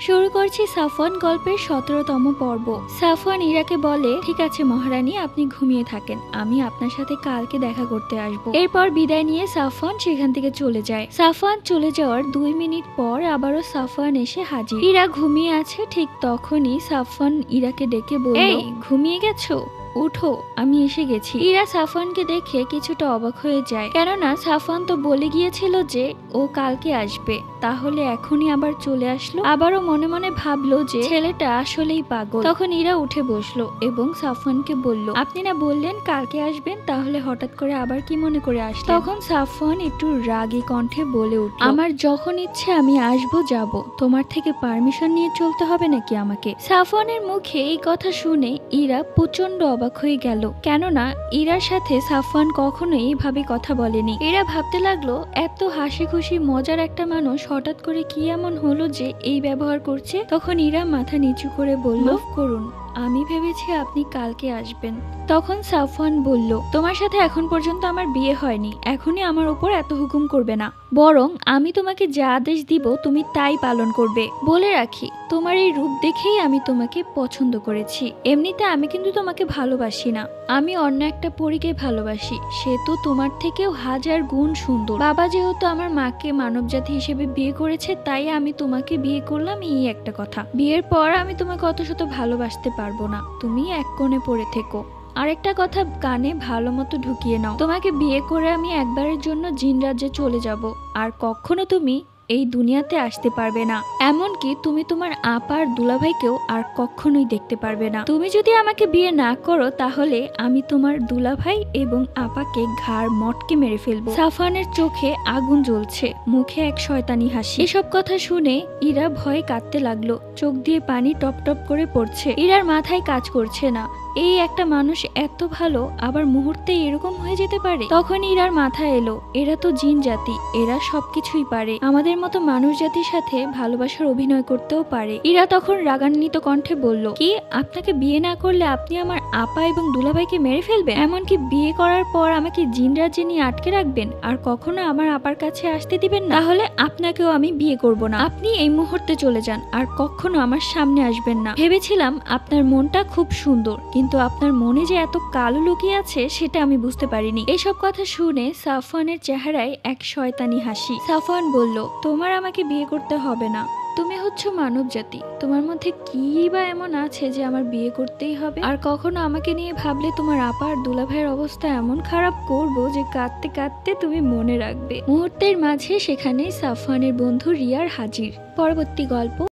শুরু করছি সাফওয়ান গল্পের ১৭তম পর্ব। সাফওয়ান ইরাকে বলে, ঠিক আছে মহারানী, আপনি ঘুমিয়ে থাকেন, আমি আপনার সাথে কালকে দেখা করতে আসব। এরপর বিদায় নিয়ে সাফওয়ান সেখান থেকে চলে যায়। সাফওয়ান চলে যাওয়ার ২ মিনিট পর আবারও সাফওয়ান এসে হাজির। ইরা ঘুমিয়ে আছে। ঠিক তখনই সাফওয়ান ইরাকে ডেকে বলল, এই ঘুমিয়ে গেছো, উঠো, আমি এসে গেছি। ইরা সাফওয়ানকে দেখে কিছুটা অবাক হয়ে যায়, কেননা সাফওয়ান তো বলে গিয়েছিল যে ও কালকে আসবে, তাহলে এখনই আবার চলে আসলো। আবারও মনে মনে ভাবলো যে ছেলেটা আসলেই পাগল। তখন ইরা উঠে বসলো এবং সাফওয়ানকে বলল, আপনি না বললেন কালকে আসবেন, তাহলে হঠাৎ করে আবার কি মনে করে আসলেন? তখন সাফওয়ান একটু রাগী কণ্ঠে বলে উঠল, আমার যখন ইচ্ছে আমি আসবো, যাব, তোমার থেকে পারমিশন নিয়ে চলতে হবে নাকি আমাকে? সাফওয়ানের মুখে এই কথা শুনে ইরা প্রচন্ড অবাক হয়ে গেল, কেননা ইরার সাথে সাফওয়ান কখনোই এইভাবে কথা বলেনি। ইরা ভাবতে লাগলো, এত হাসি খুশি মজার একটা মানুষ হঠাৎ করে কি এমন হলো যে এই ব্যবহার করছে। তখন ইরা মাথা নিচু করে বলল, মাফ করুন, আমি ভেবেছি আপনি কালকে আসবেন। তখন সাফওয়ান বলল, তোমার সাথে এখন পর্যন্ত আমার বিয়ে হয়নি, এখনই আমার উপর এত হুকুম করবে না, বরং আমি তোমাকে যা আদেশ দিব তুমি তাই পালন করবে। বলে রাখি, তোমার এই রূপ দেখেই আমি তোমাকে পছন্দ করেছি। এমনিতে আমি কিন্তু তোমাকে ভালোবাসি না, আমি অন্য একটা পরীকে ভালোবাসি, সে তো তোমার থেকেও 1000 গুণ সুন্দর। বাবা যেহেতু আমার মাকে মানবজাতি হিসেবে বিয়ে করেছে, তাই আমি তোমাকে বিয়ে করলাম, এই একটা কথা। বিয়ের পর আমি তোমাকে অত শত ভালোবাসতে পারবো না, তুমি এক কোণে পড়ে থেকো। আরেকটা কথা কানে ভালো মতো ঢুকিয়ে নাও, তোমাকে বিয়ে করে আমি একবারের জন্য জিন রাজ্যে চলে যাব, আর কখনো তুমি এই দুনিয়াতে আসতে পারবে না। এমনকি তুমি তোমার আপার দুলাভাইকেও আর কখনোই দেখতে পারবে না। তুমি যদি আমাকে বিয়ে না করো, তাহলে আমি তোমার দুলাভাই এবং আপাকে ঘাড় মটকে মেরে ফেলবো। সাফওয়ানের চোখে আগুন জ্বলছে, মুখে এক শয়তানি হাসি। এসব কথা শুনে ইরা ভয়ে কাঁদতে লাগলো, চোখ দিয়ে পানি টপ টপ করে পড়ছে। ইরার মাথায় কাজ করছে না, এই একটা মানুষ এত ভালো, আবার মুহূর্তে এরকম হয়ে যেতে পারে। তখন ইরার মাথায় এলো, এরা তো জিন জাতি, এরা সবকিছুই পারে, আমাদের মতো মানুষ জাতির সাথে ভালোবাসার অভিনয় করতেও পারে। ইরা তখন রাগান্বিত কণ্ঠে বলল, কি, আপনাকে বিয়ে না করলে আপনি আমার আপা এবং দুলাভাইকে মেরে ফেলবেন? এমনকি বিয়ে করার পর আমাকে জিন রাজ্যে নিয়ে আটকে রাখবেন, আর কখনো আমার আপার কাছে আসতে দিবেন না? তাহলে আপনাকেও আমি বিয়ে করব না, আপনি এই মুহূর্তে চলে যান, আর কখনো আমার সামনে আসবেন না। ভেবেছিলাম আপনার মনটা খুব সুন্দর, কিন্তু আপনার মনে যে এত কালো লুকিয়ে আছে সেটা আমি বুঝতে পারিনি। এসব কথা শুনে সাফওয়ানের চেহারায় এক শয়তানি হাসি। সাফওয়ান বলল, তোমার আমাকে বিয়ে করতে হবে না, তুমি হচ্ছ মানব জাতি, তোমার মধ্যে কি বা এমন আছে যে আমার বিয়ে করতেই হবে? আর কখনো আমাকে নিয়ে ভাবলে তোমার আপা আর দুলাভাইয়ের অবস্থা এমন খারাপ করব যে কাঁদতে কাঁদতে তুমি মনে রাখবে। মুহূর্তের মাঝে সেখানে সাফওয়ানের বন্ধু রিয়ার হাজির। পরবর্তী গল্প।